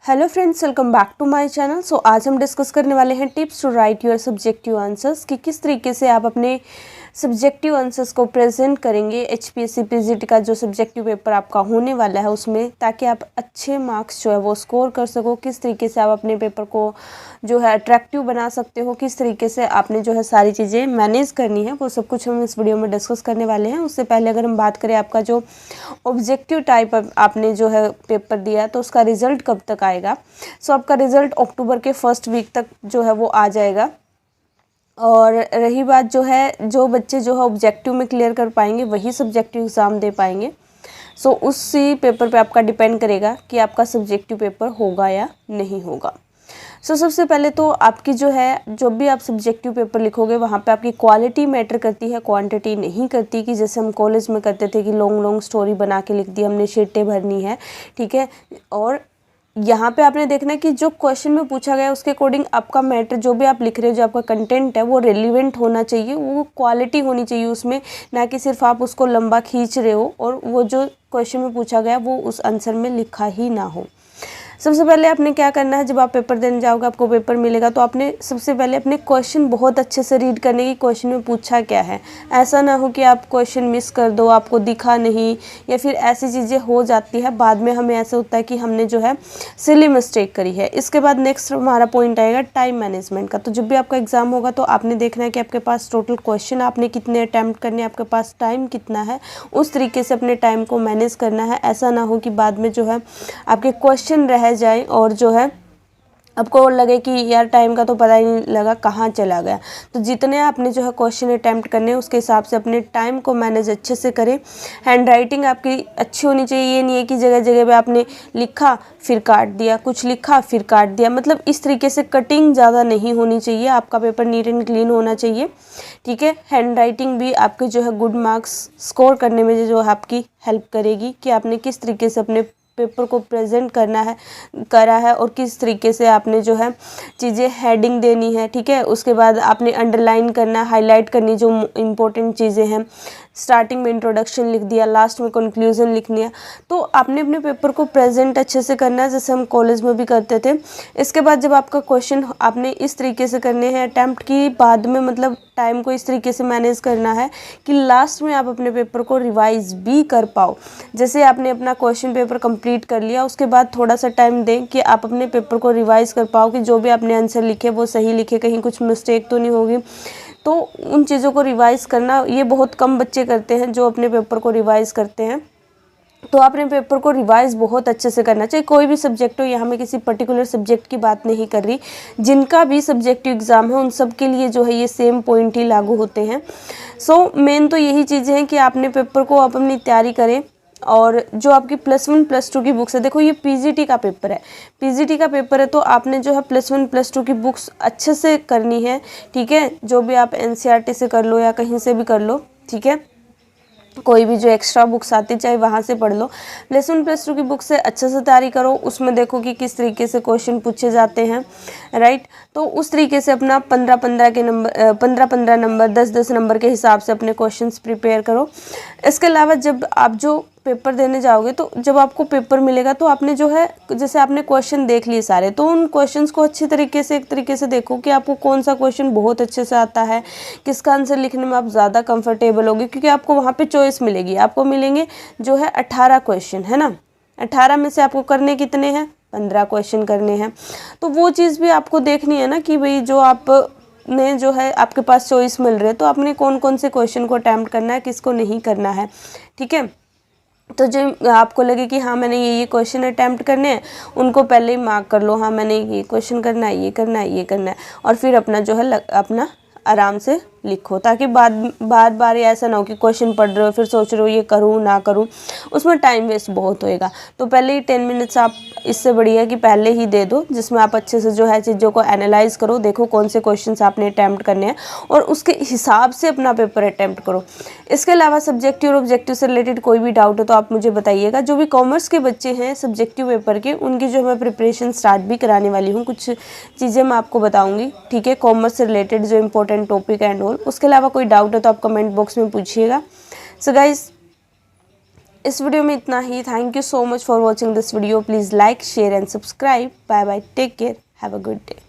Hello friends, welcome back to my channel. So आज हम discuss करने वाले हैं tips to write your subjective answers कि किस तरीके से आप अपने सब्जेक्टिव आंसर्स को प्रेजेंट करेंगे एचपीएससी पीजीटी का जो सब्जेक्टिव पेपर आपका होने वाला है उसमें, ताकि आप अच्छे मार्क्स जो है वो स्कोर कर सको। किस तरीके से आप अपने पेपर को जो है अट्रैक्टिव बना सकते हो, किस तरीके से आपने जो है सारी चीज़ें मैनेज करनी है, वो सब कुछ हम इस वीडियो में डिस्कस करने वाले हैं। उससे पहले अगर हम बात करें आपका जो ऑब्जेक्टिव टाइप आपने जो है पेपर दिया तो उसका रिजल्ट कब तक आएगा। सो आपका रिजल्ट अक्टूबर के फर्स्ट वीक तक जो है वो आ जाएगा। और रही बात जो है, जो बच्चे जो है ऑब्जेक्टिव में क्लियर कर पाएंगे वही सब्जेक्टिव एग्ज़ाम दे पाएंगे। सो उसी पेपर पे आपका डिपेंड करेगा कि आपका सब्जेक्टिव पेपर होगा या नहीं होगा। सो सबसे पहले तो आपकी जो है, जो भी आप सब्जेक्टिव पेपर लिखोगे वहाँ पे आपकी क्वालिटी मैटर करती है, क्वांटिटी नहीं करती। कि जैसे हम कॉलेज में करते थे कि लॉन्ग स्टोरी बना के लिख दी हमने, शीटें भरनी है, ठीक है। और यहाँ पे आपने देखना है कि जो क्वेश्चन में पूछा गया उसके अकॉर्डिंग आपका मैटर, जो भी आप लिख रहे हो, जो आपका कंटेंट है वो रेलिवेंट होना चाहिए, वो क्वालिटी होनी चाहिए उसमें, ना कि सिर्फ आप उसको लंबा खींच रहे हो और वो जो क्वेश्चन में पूछा गया वो उस आंसर में लिखा ही ना हो। सबसे पहले आपने क्या करना है, जब आप पेपर देने जाओगे आपको पेपर मिलेगा तो आपने सबसे पहले अपने क्वेश्चन बहुत अच्छे से रीड करने की, क्वेश्चन में पूछा क्या है। ऐसा ना हो कि आप क्वेश्चन मिस कर दो, आपको दिखा नहीं, या फिर ऐसी चीज़ें हो जाती है बाद में। हमें ऐसा होता है कि हमने जो है सिली मिस्टेक करी है। इसके बाद नेक्स्ट हमारा पॉइंट आएगा टाइम मैनेजमेंट का। तो जब भी आपका एग्जाम होगा तो आपने देखना है कि आपके पास टोटल क्वेश्चन आपने कितने अटैम्प्ट करने, आपके पास टाइम कितना है, उस तरीके से अपने टाइम को मैनेज करना है। ऐसा ना हो कि बाद में जो है आपके क्वेश्चन रह जाए और जो है आपको लगे कि यार टाइम का तो पता ही नहीं लगा कहाँ चला गया। तो जितने आपने जो है क्वेश्चन अटैम्प्ट करने हैं उसके हिसाब से अपने टाइम को मैनेज अच्छे से करें। हैंड राइटिंग आपकी अच्छी होनी चाहिए। ये नहीं है कि जगह जगह पे आपने लिखा फिर काट दिया, कुछ लिखा फिर काट दिया, मतलब इस तरीके से कटिंग ज़्यादा नहीं होनी चाहिए। आपका पेपर नीट एंड क्लीन होना चाहिए, ठीक है। हैंड राइटिंग भी आपके जो है गुड मार्क्स स्कोर करने में जो है आपकी हेल्प करेगी कि आपने किस तरीके से अपने पेपर को प्रेजेंट करा है और किस तरीके से आपने जो है चीज़ें हेडिंग देनी है, ठीक है। उसके बाद आपने अंडरलाइन करना, हाईलाइट करनी जो इम्पोर्टेंट चीज़ें हैं। स्टार्टिंग में इंट्रोडक्शन लिख दिया, लास्ट में कंक्लूजन लिख दिया। तो आपने अपने पेपर को प्रेजेंट अच्छे से करना है, जैसे हम कॉलेज में भी करते थे। इसके बाद जब आपका क्वेश्चन आपने इस तरीके से करने हैं अटैम्प्ट की, बाद में मतलब टाइम को इस तरीके से मैनेज करना है कि लास्ट में आप अपने पेपर को रिवाइज भी कर पाओ। जैसे आपने अपना क्वेश्चन पेपर कंप्लीट कर लिया, उसके बाद थोड़ा सा टाइम दें कि आप अपने पेपर को रिवाइज कर पाओ कि जो भी आपने आंसर लिखे वो सही लिखे, कहीं कुछ मिस्टेक तो नहीं होगी। तो उन चीज़ों को रिवाइज करना ये बहुत कम बच्चे करते हैं जो अपने पेपर को रिवाइज करते हैं। तो आपने पेपर को रिवाइज बहुत अच्छे से करना चाहिए। कोई भी सब्जेक्ट हो, यहाँ मैं किसी पर्टिकुलर सब्जेक्ट की बात नहीं कर रही, जिनका भी सब्जेक्टिव एग्ज़ाम है उन सब के लिए जो है ये सेम पॉइंट ही लागू होते हैं। सो मेन तो यही चीज़ें हैं कि आपने पेपर को आप अपनी तैयारी करें। और जो आपकी +1 +2 की बुक्स है, देखो ये पीजीटी का पेपर है, पीजीटी का पेपर है तो आपने जो है +1 +2 की बुक्स अच्छे से करनी है, ठीक है। जो भी आप एनसीईआरटी से कर लो या कहीं से भी कर लो, ठीक है। कोई भी जो एक्स्ट्रा बुक्स आती चाहे वहाँ से पढ़ लो। +1 +2 की बुक से अच्छे से तैयारी करो, उसमें देखो कि किस तरीके से क्वेश्चन पूछे जाते हैं, राइट। तो उस तरीके से अपना 15-15 के नंबर 15-15 नंबर 10-10 नंबर के हिसाब से अपने क्वेश्चंस प्रिपेयर करो। इसके अलावा जब आप जो पेपर देने जाओगे तो जब आपको पेपर मिलेगा तो आपने जो है, जैसे आपने क्वेश्चन देख लिए सारे, तो उन क्वेश्चंस को अच्छी तरीके से एक तरीके से देखो कि आपको कौन सा क्वेश्चन बहुत अच्छे से आता है, किसका आंसर लिखने में आप ज़्यादा कंफर्टेबल होगे, क्योंकि आपको वहाँ पे चॉइस मिलेगी। आपको मिलेंगे जो है 18 क्वेश्चन, है ना। 18 में से आपको करने कितने हैं, 15 क्वेश्चन करने हैं। तो वो चीज़ भी आपको देखनी है ना कि भाई जो आप ने जो है आपके पास चॉइस मिल रही है तो आपने कौन कौन से क्वेश्चन को अटैम्प्ट करना है, किसको नहीं करना है, ठीक है। तो जो आपको लगे कि हाँ मैंने ये क्वेश्चन अटैम्प्ट करने हैं, उनको पहले ही मार्क कर लो, हाँ मैंने ये क्वेश्चन करना है, ये करना है, ये करना है, और फिर अपना जो है अपना आराम से लिखो, ताकि बार बार ऐसा ना हो कि क्वेश्चन पढ़ रहे हो फिर सोच रहे हो ये करूँ ना करूँ, उसमें टाइम वेस्ट बहुत होएगा। तो पहले ही 10 मिनट्स आप, इससे बढ़िया कि पहले ही दे दो, जिसमें आप अच्छे से जो है चीज़ों को एनालाइज करो, देखो कौन से क्वेश्चंस आपने अटैम्प्ट करने हैं और उसके हिसाब से अपना पेपर अटैम्प्ट करो। इसके अलावा सब्जेक्टिव और ऑब्जेक्टिव से रिलेटेड कोई भी डाउट हो तो आप मुझे बताइएगा। जो भी कॉमर्स के बच्चे हैं सब्जेक्टिव पेपर के, उनकी जो मैं प्रिपरेशन स्टार्ट भी कराने वाली हूँ, कुछ चीज़ें मैं आपको बताऊँगी, ठीक है, कॉमर्स से रिलेटेड जो इंपॉर्टेंट टॉपिक एंड ऑल। उसके अलावा कोई डाउट है तो आप कमेंट बॉक्स में पूछिएगा। सो गाइस, इस वीडियो में इतना ही। Thank you so much for watching this video. Please like share and subscribe. Bye bye, take care, have a good day.